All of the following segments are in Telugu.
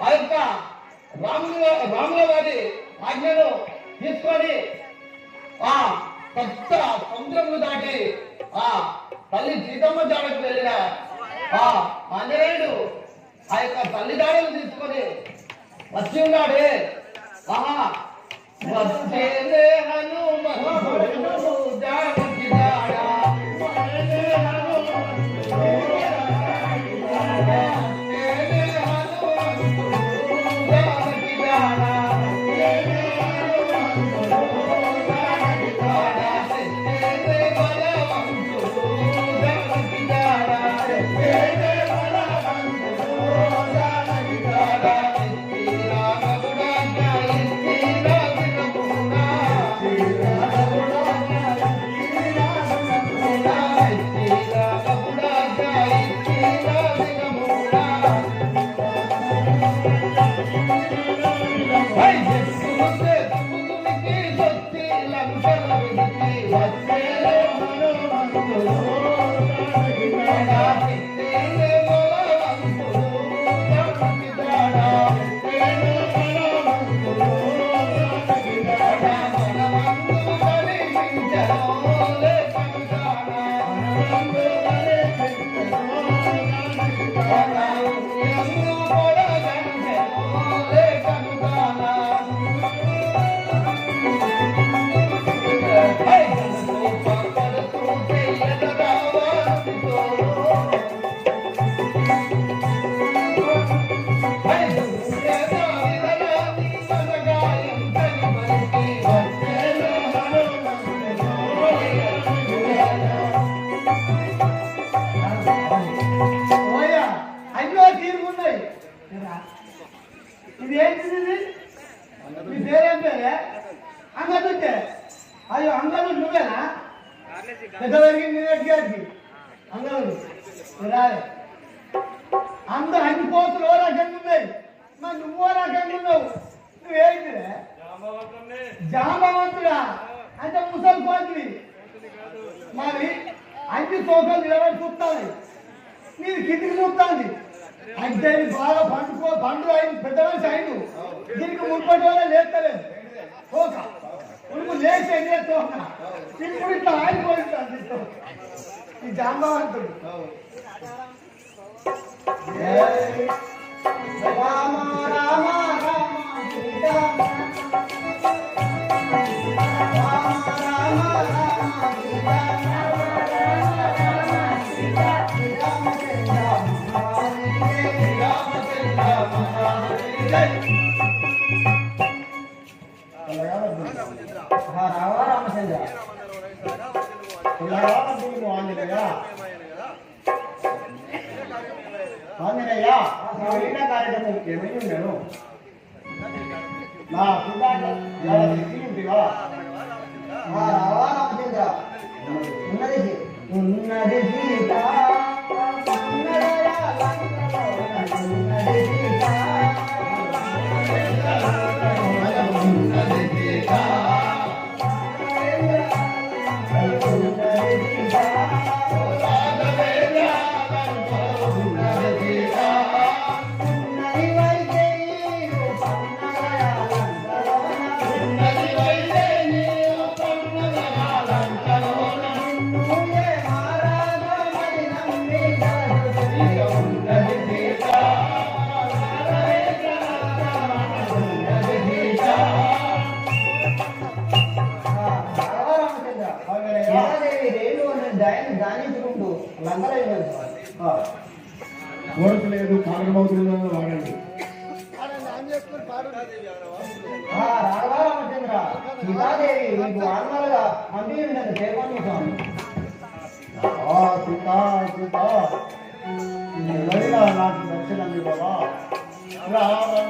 ఆ యొక్క రాముల వారి ఆజ్ఞను తీసుకొని ఆ పెద్ద సముద్రములు దాటి ఆ తల్లి సీతమ్మ జాడకు వెళ్ళిన ఆ ఆంజనేయుడు ఆ యొక్క తల్లి దాడలు తీసుకొని వచ్చి ఉన్నాడే. ఆహా వచ్చేదే హనుమంతుడు జానకి జాడ ఇది ఏంటిది? నీ పేరేం పేరే? అంగదుంటే అయ్యో అంగదు నువ్వేనా? పెద్దవారికి గారికి అంగదు రాలే. అందరు అన్ని కోతులు ఓ రకంగా ఉన్నాయి, మరి నువ్వు ఓ రకంగా ఉన్నావు. నువ్వేంటిదే? జాంబవంతుడా అంటే ముసలి కోతువి. మరి అన్ని తోకలు నిలబడి చూస్తాను, నీది కిందికి చూస్తుంది. అంటే బాగా పండు అయింది, పెద్ద మనిషి అయిండు. దీనికి మున్పటి వల్ల లేస్తలేదు తోక. ఉడుకు లేచే తోక ఇప్పుడు ఇట్లా ఆగిపోయింది ఈ జాంబవంతుడు. రామ రామ రామ సీతా రామచంద్ర ఆంజనేయ కార్యక్రమం ఏమైనా నేను నా ఉంటివా? రామచంద్ర ఉన్నది సీత కోరిక లేదు, కారణమవుతుందో వాడండి. రామచంద్ర సీతాదేవి నీకు ఆత్మలుగా అందించండి సేవను స్వామి. సీత సీత నాకు దర్శనం బాబా. రావణ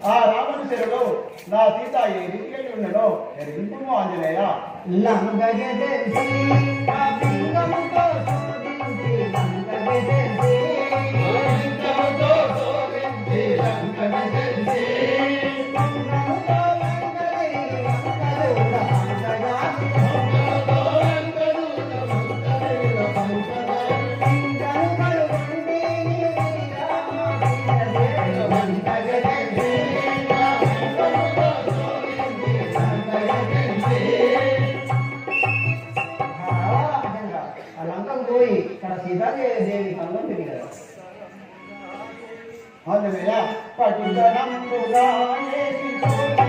ఆ రావణ చెరులో నా సీత ఏ రీతికి ఉండడో ఎరింపు ఆంజనేయ లంగగే తెలిసి ఆ పింగముతో శోధించి లంగగే తెలిసి పింగముతో శోధించి లంగగే తెలిసి పింగముతో లంగగే లంగలుడ పంకగా పింగముతో లంగలుడ పంకగా పింగములు వండి రామ పింగదే లంగగే తెలిసి పింగముతో శోధించి లంగగే తెలిసి ఆ లంకకు పోయి ఇక్కడ సీతాదేవి కళ్ళం పెరిగారు ఆంజనేయ పట్టుదనంబుగా ఏసి శోభించి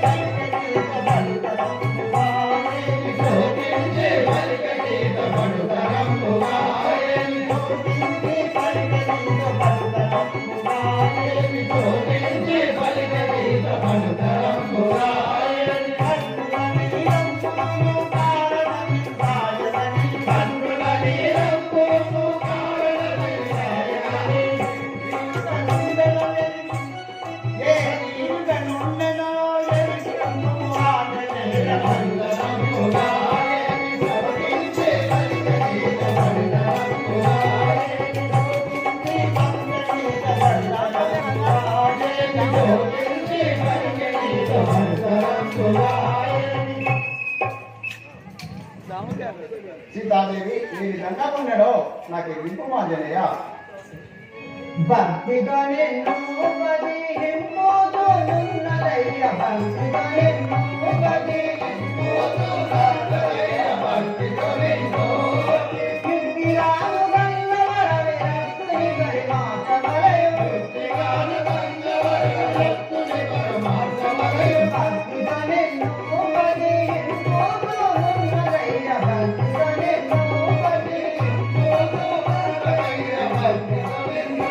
పలికెదీత పలుకరంబుగా ఏసి శోభించి పలికెదీత పలుకరంబుగా ఏసి శోభించి పలికెదీత పలుకరంబుగా ఏసి శోభించి పలికెదీత పలుకరంబుగా ఏసి కన్నుల నీరంపును కారణమిందాయనని కన్నుల నీరంపును కారణమిందాయనని ఏ నీరుగనుండెనో ఎరుగను ఆననేల బంధనముగా ఏమి శోభించి పలికెదీత పలుకరంబుగా ఏమి శోభించి పలికెదీత పలుకరంబుగా ఏమి శోభించి పలికెదీత పలుకరంబుగా సీతాదేవి నీ విధంగా ఉన్నాడో నాకు వింపు ఆంజనేయ భక్తితో నిన్ను పదిహింపుతున్నదయ్య భక్తితో నిన్ను పదిహింపుతున్నదయ్య భక్తితో నిన్ను కిట్టిగాను గంగవరవి రక్తుని పరిమాతమలయు కిట్టిగాను గంగవరవి రక్తుని పరిమాతమలయు భక్తితో నిన్ను పదిహింపుతున్నదయ్య భక్తితో నిన్ను పదిహింపుతున్నదయ్య భక్తితో నిన్ను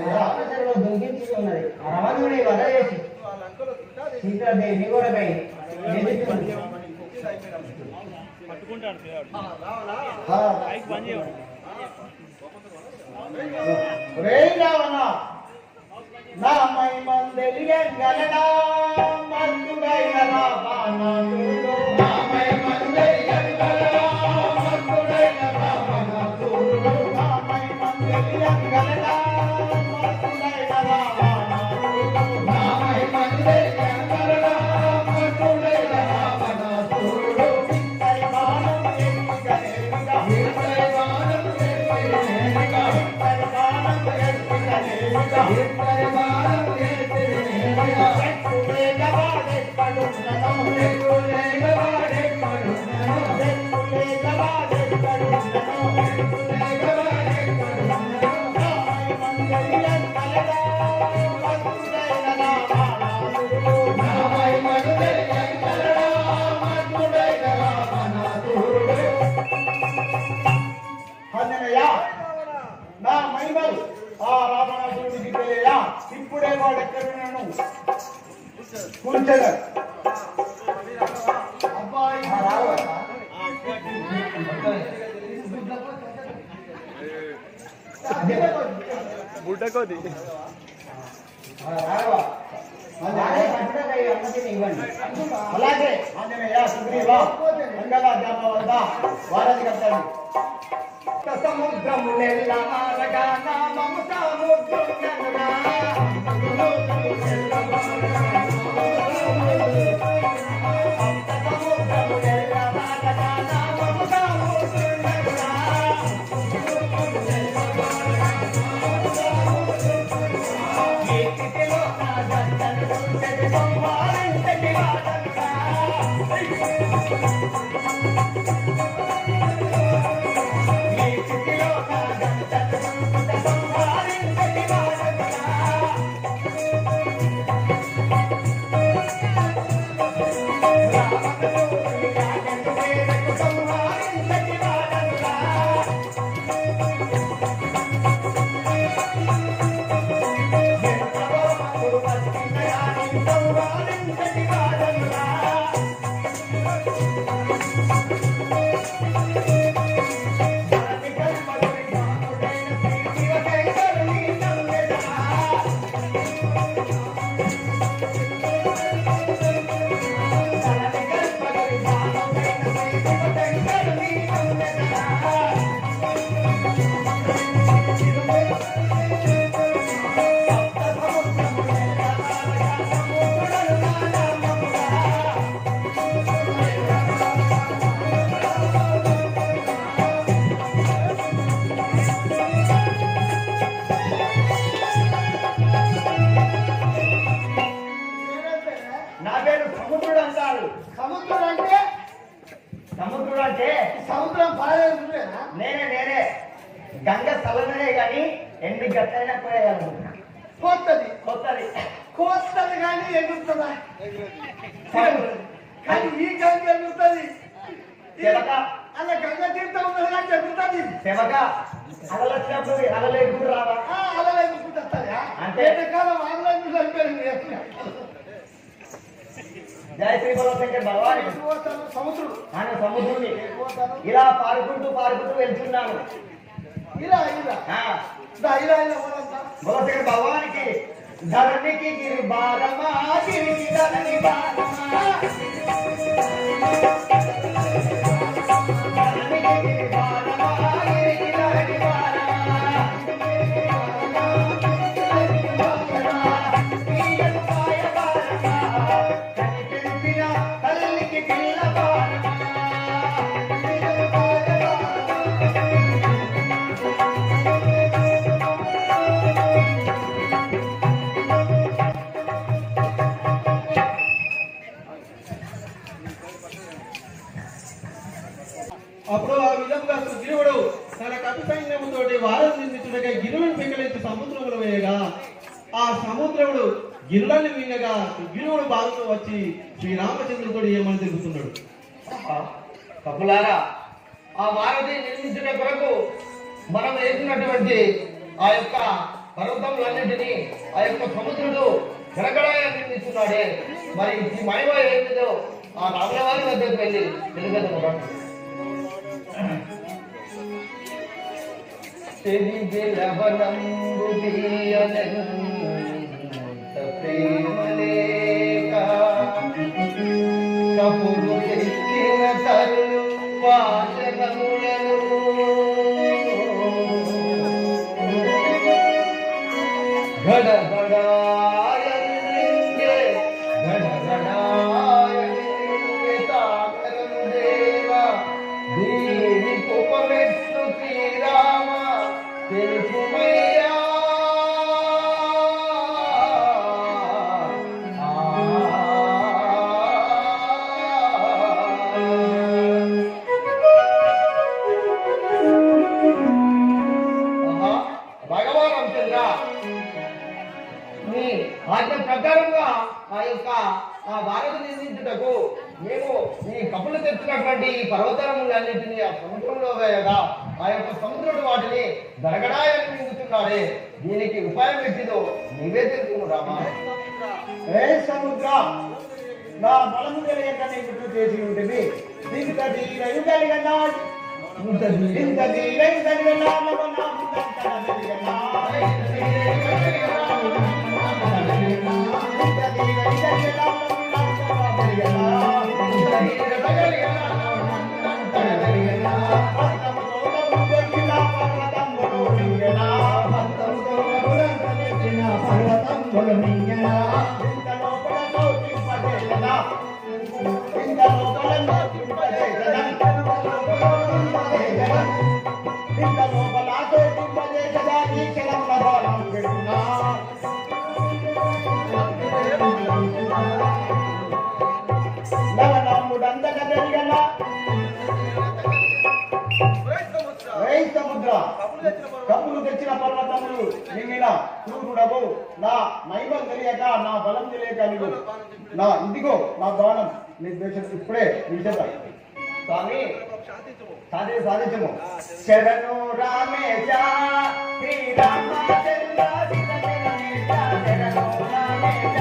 రావణాసురుడు దొంగిలించి ఉన్నది ఆ రావణుని వధ చేసి సీతాదేవి కొరకై ఎదుగుతుంది. రేయ్ రావణ నా మైమందెలియంగలనా మత్తుడైన రావణాసురుడు నా మైమందెలియంగలనా మత్తుడైన రావణాసురుడు నా మైమందెలియంగలనా మత్తుడైన రావణాసురుడు నా మైమందెలియంగలనా మత్తుడైన రావణాసురుడు పరిమాణం ఎత్తుకనేమిగా పరిమాణం ఎత్తుకనేమిగా పరిమాణం ఎత్తుకనేమిగా పరిమాణం ఎత్తుకనేమిగా ఎత్తులేగవాడెక్కడున్ననో ఎత్తులేగవాడెక్కడున్ననో ఎత్తులేగవాడెక్కడున్ననో ఎత్తులేగవాడెక్కడున్ననో నామైమందెలియంగలనా మత్తుడైన రావణాసురుడు నామైమందెలియంగలనా మత్తుడైన రావణాసురుడు ఆంజనేయ నా మహిమలు ఆ రావణాసురుడికి తెలియదా ఇప్పుడే వాడు ఎక్కడున్నాను కూర్చోడు అబ్బాయి ఆ రావణ బుడ్డకోది ఆ రావణ వాడే కట్టుడకై అనుమతిని ఇవ్వండి. అలాగే ఆంజనేయ సుగ్రీవ మంగళ జాంబవంత వారధి కట్టాడు సముద్రము నెల్లమారగా నామము సముద్రముననురా. సముద్రము నెల్లమారగా నామము సముద్రముననురా. ఈ స్థితిలో నా గంటలు ఉంటది సంహారించటి వాడనురా. ఈ స్థితిలో నా గంటలు ఉంటది సంహారించటి వాడనురా. రామకృష్ణుని యాగంటు వేదకు సంహారించటి వాడనురా. ఎంతవరకుడు వచ్చిన యాగం సంహారించటి వాడనురా. గట్టైనా పోయేయాలనుకుంటున్నా. కొత్తది కొత్తది కొత్తది కానీ ఎగురుతుందా కానీ ఈ గంగ ఎగురుతుంది చెవక అలా గంగ తీర్థం ఉన్నది కానీ ఎగురుతుంది చెవక అలలు వచ్చినప్పుడు అలలు ఎగురు రావా అలా ఎగురుకుంటా అంటే కాలం ఆన్లైన్ చనిపోయింది జయ శ్రీ బలశంకర్ భగవాన్ సముద్రుడు ఆయన సముద్రుని ఇలా పారుకుంటూ వెళ్తున్నాను. ఇలా ఇలా ఇలా ఇలా బలశంకర్ భగవానికి ధరణికి గిరి బారమా గిరికి ధరణి బారమా ధరణికి గిరి బారమా గిరికి ధరణి అప్పుడు ఆ విధముగా సుగ్రీవుడు తన కపి సైన్యముతో వారసు నిర్మించుడగా గిరులను పెంకలించి సముద్రములు వేయగా ఆ సముద్రముడు గిరులను మింగగా సుగ్రీవుడు బాగుతూ వచ్చి శ్రీరామచంద్రుడితో ఏమని తెలుపుతున్నాడు. కపులారా, ఆ వారధి నిర్మించిన కొరకు మనం వేసినటువంటి ఆ యొక్క పర్వతములన్నింటినీ ఆ యొక్క సముద్రుడు గడగడాయ నిర్మిస్తున్నాడే. మరి ఈ మహిమ ఏమిటో ఆ రాముల వారి వద్దకు వెళ్ళి తెలుగదము. కపులు తెచ్చిన తరులు వాసనములను గడగడాయనింగే గడగడాయనింగే తాకరము దేవా దేవి కుపమెట్లు శ్రీరామ తెలుపుమయ్యా. ఆజ్ఞ ప్రకారంగా ఆ యొక్క ఆ వారధి నిర్మించుటకు మేము ఈ కపులు తెచ్చినటువంటి ఈ పర్వతములన్నింటినీ ఆ సముద్రంలో వేయగా ఆ యొక్క సముద్రుడు వాటిని గడగడాయని మింగుతున్నాడే. దీనికి ఉపాయం పెట్టిదో నీవే తెలుసుకును రామా. ఏ సముద్ర నా బలము తెలియక నీకు చేసి ఉంటుంది. ఇంత దీనయుగలిగనా ఇంత దీనయుగలిగనా కప్పులు తెచ్చిన పర్వతములు మింగిన క్రూరుడవు నా మహిమం తెలియక నా బలం తెలియక నీవు నా ఇదిగో నా బాణం నీకు ఇప్పుడే నిలిచేదా స్వామి సాధించము. శరణు రామేశ శ్రీరామచంద్ర శరణు రామేశ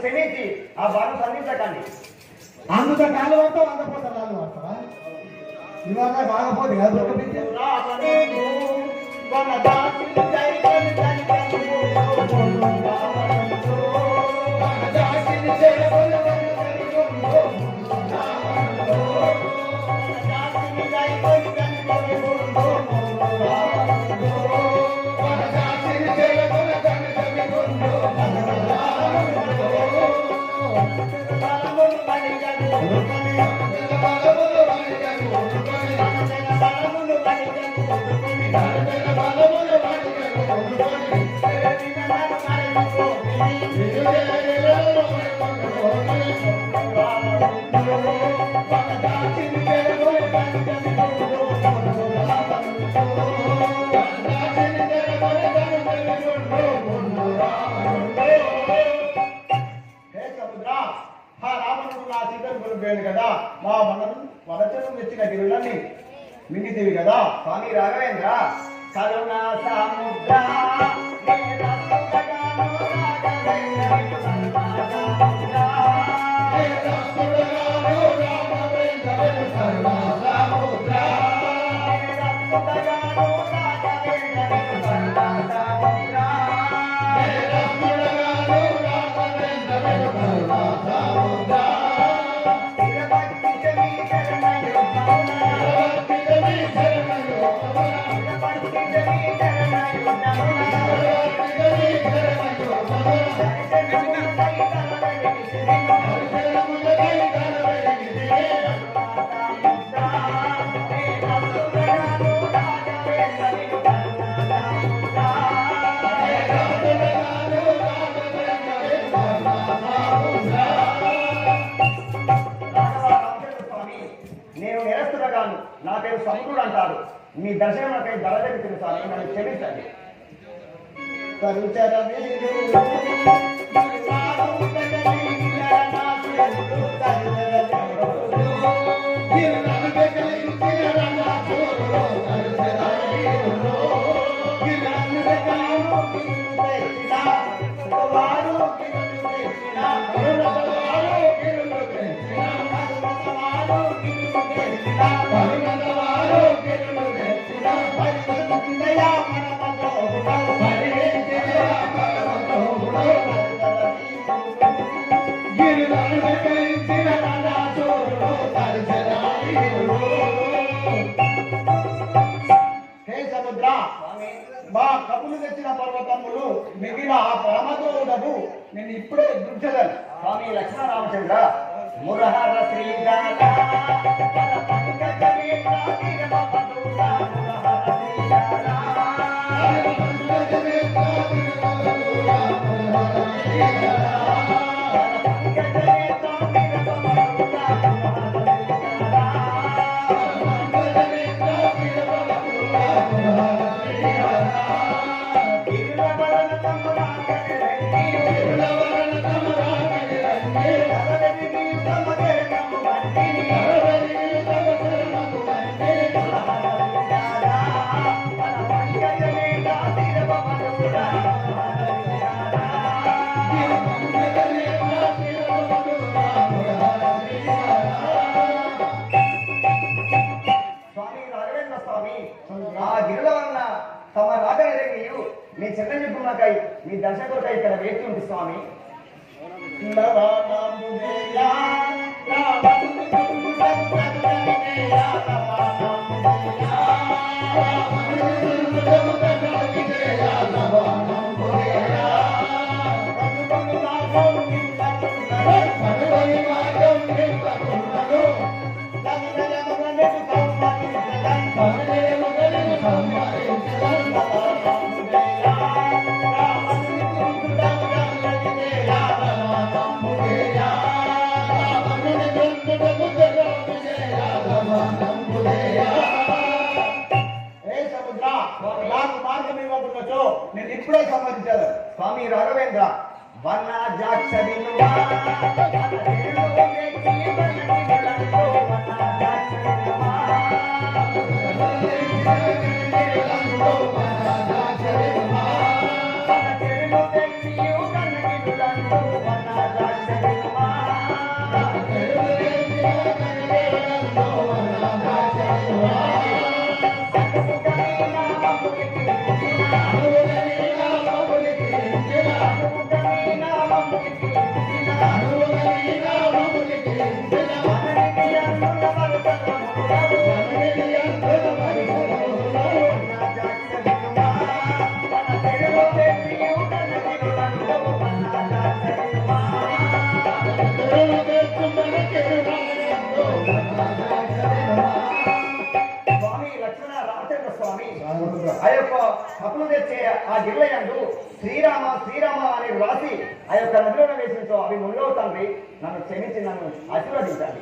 క్షమించి ఆ బాణం సంధించకండి. అందుత కాలు పడతావు అందపోతారు వాళ్ళు పడతావా ఇవాళ బాగపోతే కదా దొరకపించే కదా మా వనచను మెచ్చిన గిరులని మింగితివి కదా. స్వామి రాఘవేంద్ర కరుణ సముద్ర నేను నేరస్తుడగాను, నా పేరు సముద్రుడు అంటారు. మీ దర్శనమకై దళదరి తెలుసాను, నన్ను క్షమించండి. తరుచర మా కపులు తెచ్చిన పర్వతములు మిగిలిన ఆ పరమదోడము నేను ఇప్పుడే దృశ్యదను. స్వామి లక్ష్మణరామచంద్ర మురహర శ్రీగాల తమ రాగనిరగియు మీ చిన్నజుకున్నకై మీ దర్శకులకై ఇక్కడ వేచి ఉంది స్వామి. నేను ఇప్పుడే సమ్మతించాను. స్వామి రాఘవేంద్ర వన జాక్షరి ఏ స్వామి లక్ష్మణ రామచంద్ర స్వామి ఆ యొక్క కప్పులు తెచ్చే ఆ గిర్లయందు శ్రీరామ శ్రీరామ అని వ్రాసి ఆ యొక్క నదిలో వేసించో అవి ముళ్ళో తండ్రి నన్ను క్షమించి నన్ను ఆశీర్వదించాలి.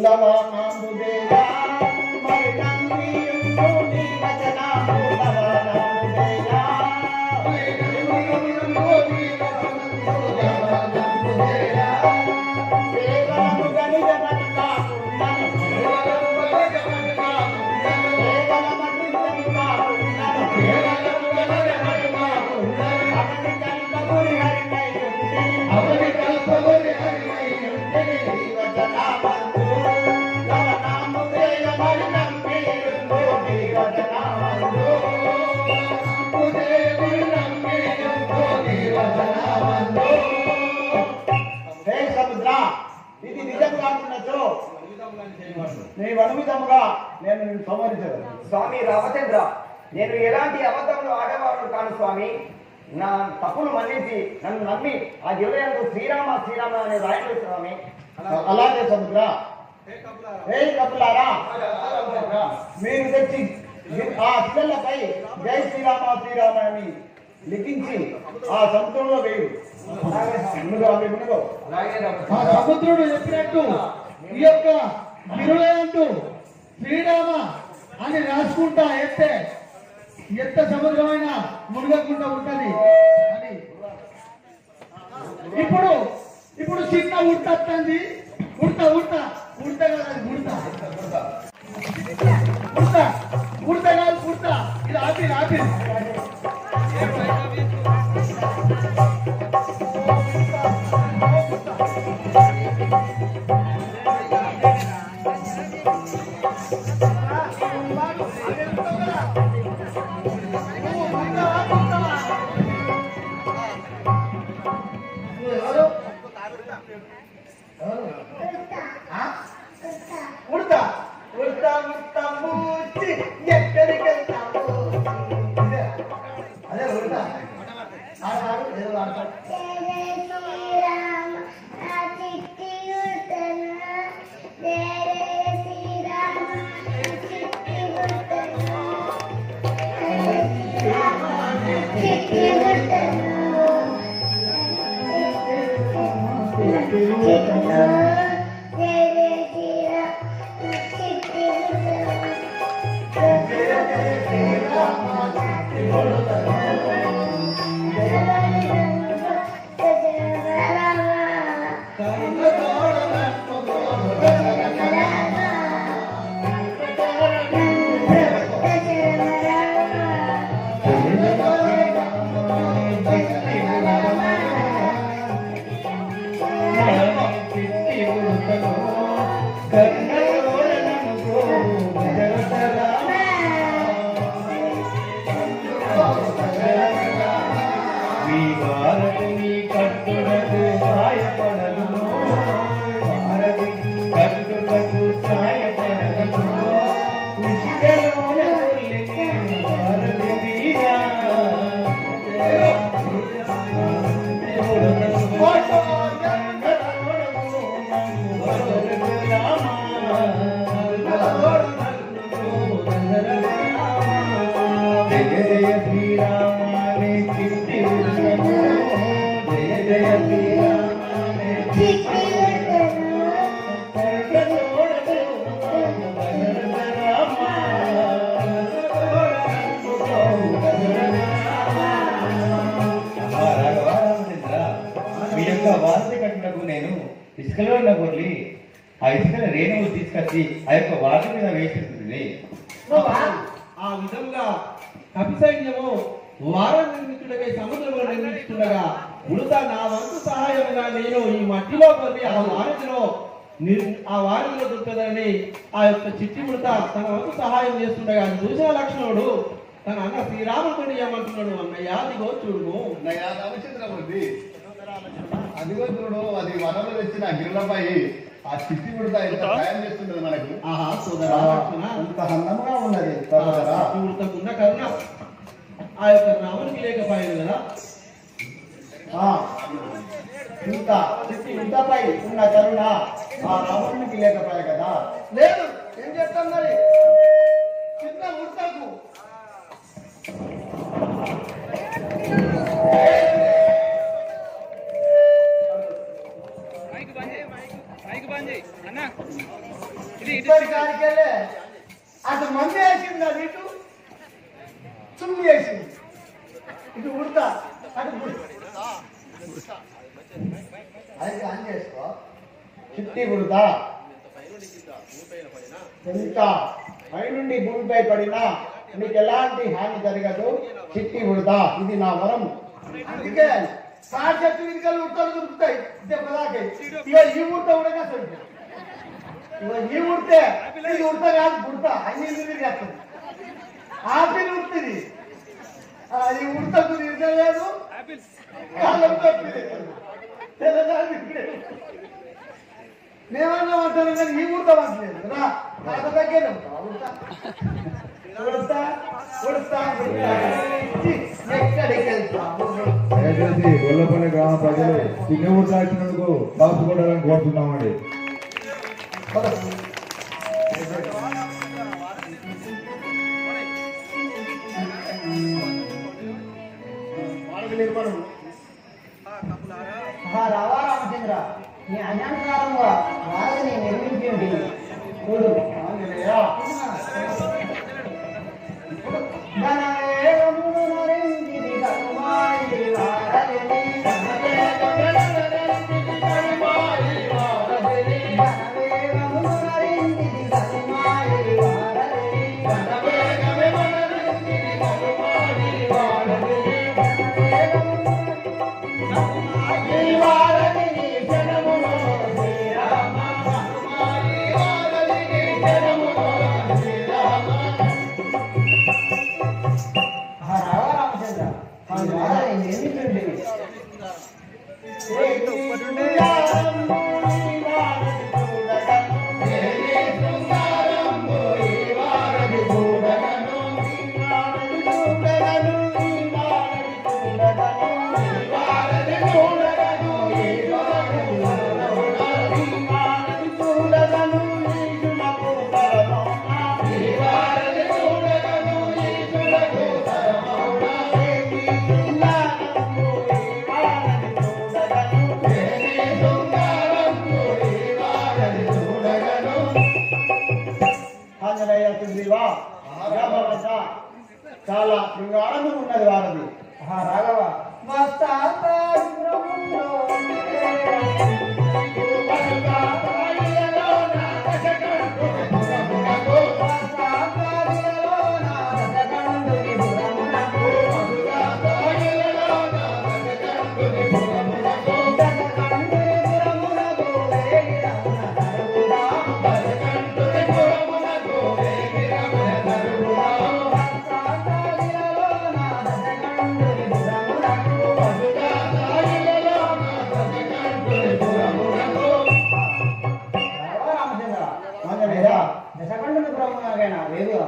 లవనాంబుదేవా మరి నందియుండు నీ వచనాము లవనాంబుదేవా కేవలము గనిజ మనికా ఉన్నను అవని కల్పగురి హరిమయుండి వచనామందు లవనాంబుదేవ మరి నందియుండు నీ వచనామందు హే సముద్ర ఇది నిజం కాకున్నచో నీ అనుమితముగా నేను నిన్ను సంహరించదు. స్వామి రామచంద్ర నేను ఎలాంటి అబద్ధములు ఆడేవాడు కాను స్వామి. నా తప్పును మన్నించి నన్ను నమ్మి ఆ గిర్లయందు శ్రీరామ శ్రీరామ అని రాయలేదు స్వామి. అలాగే సముద్ర హే కపులారా మీరు తెచ్చి ఆ శిలలపై జై శ్రీరామ శ్రీరామ అని లిఖించి ఆ సముద్రంలో వేయు. మునుగో అవి మునుగో. ఆ సముద్రుడు చెప్పినట్టు ఈ యొక్క గిరులంటూ శ్రీరామ అని రాసుకుంటా ఎంత సముద్రమైనా మునగకుండా ఉంటది అని ఇప్పుడు చిన్న ఉడతంది ఉడత కదా ఉడత ఇది ఆపిల్ ఎక్కడికి వెళ్తాము అదే ఉడతా ఏదో ఆడతాడు. ఇసుకలో ఉన్న గొర్రెలి ఆ ఇసుకల రేణువులు తీసుకొచ్చి ఆ యొక్క వాటి మీద వేసేస్తుంది. ఆ విధంగా కపి సైన్యము వారం నిర్మించుటకై సముద్రంలో నిర్మిస్తుండగా ఉడత నా వంతు సహాయంగా నేను ఈ మట్టిలో కొద్ది ఆ వారిలో దొరుకుతుందని ఆ యొక్క చిట్టి ఉడత తన వంతు సహాయం చేస్తుండగా చూసిన లక్ష్మణుడు తన అన్న శ్రీరాముడితో ఏమంటున్నాడు అన్నయ్య అదిగో చూడుము. నయా రామచంద్రమూర్తి, అదిగో చూడు, అది వనరు తెచ్చిన గిరులపై ఆ చిట్టి ఉడత ఎంత సాయం చేస్తున్నది మనకు. ఆహా సోదరా లక్ష్మణ, అంత అందంగా ఉన్నది సోదరా. ఉన్న కరుణ ఆ యొక్క రామునికి లేకపోయాడు కదా. ఇంత చిట్టి ఇంతపై ఉన్న కరుణ ఆ రావణునికి లేకపోయా కదా. లేదు, ఏం చేస్తాం మరి? చిన్న ఉడతకు ఇప్పటి కాడికెళ్ళే అటు మంది వేసింది, అది ఇటు చుమ్మి వేసింది, ఇటు ఉడతా అటు అది ఆన్ చేసుకో. చిట్టి ఉడత ఎంత పైనుండి భూమిపై పడినా నీకు ఎలాంటి హాని జరగదు. చిట్టి ఉడత, ఇది నా వరం. అందుకే సార్ చెట్టు వెనుకలు ఉడతలు దొరుకుతాయి దెబ్బలాకే. ఇక ఈ ఉడత కూడా అసలు ఇక ఈ ఉడితే ఇది ఉడత కాదు, గుడత అన్ని తిరిగేస్తుంది. ఆపిల్ ఉడుతుంది, అది ఉడతకు తిరగలేదు, కాలం తప్పిలేదు, తెల్లదాన్ని మేమన్నా అంటాను కానీ ఈ ఉడత వంటలేదు రా నాకు దగ్గర ఉడతా ఉడతా ఉడతా ఎక్కడికి వెళ్తాము. దయచేసి గొల్లపల్లి గ్రామ ప్రజలు చిన్న ఊరు దాచినందుకు దాచుకోవడానికి కోరుతున్నామండి. రావా రామచంద్ర, నీ అన్యానుసారంగా వారధిని నిర్మించి ఉంటుంది. చూడు చాలా శృంగారంగా ఉన్నది వారది. రాఘవ దశకంఠుని బ్రహ్మగానా వేదు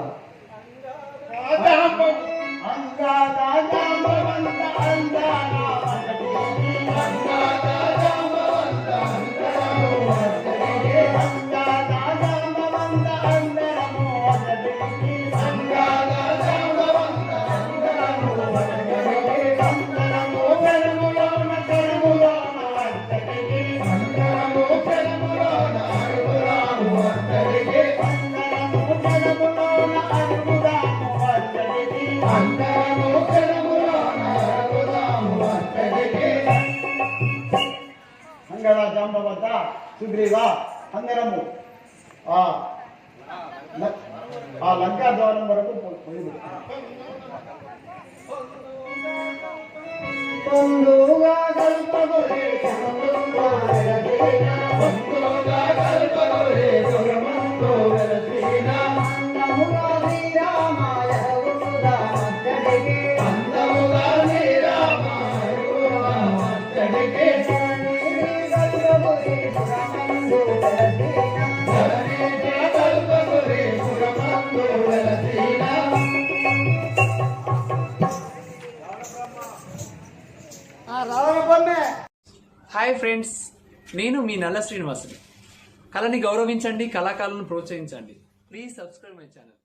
అంగళ జాంబవత సుగ్రీవ అందరము ఆ లంకా ద్వారం వరకు పోయి పొందుగా కల్పగురే శ్రీరామాయ హాయ్ ఫ్రెండ్స్, నేను మీ నల్ల శ్రీనివాసుని. కళని గౌరవించండి, కళాకారులను ప్రోత్సహించండి. Please subscribe my channel.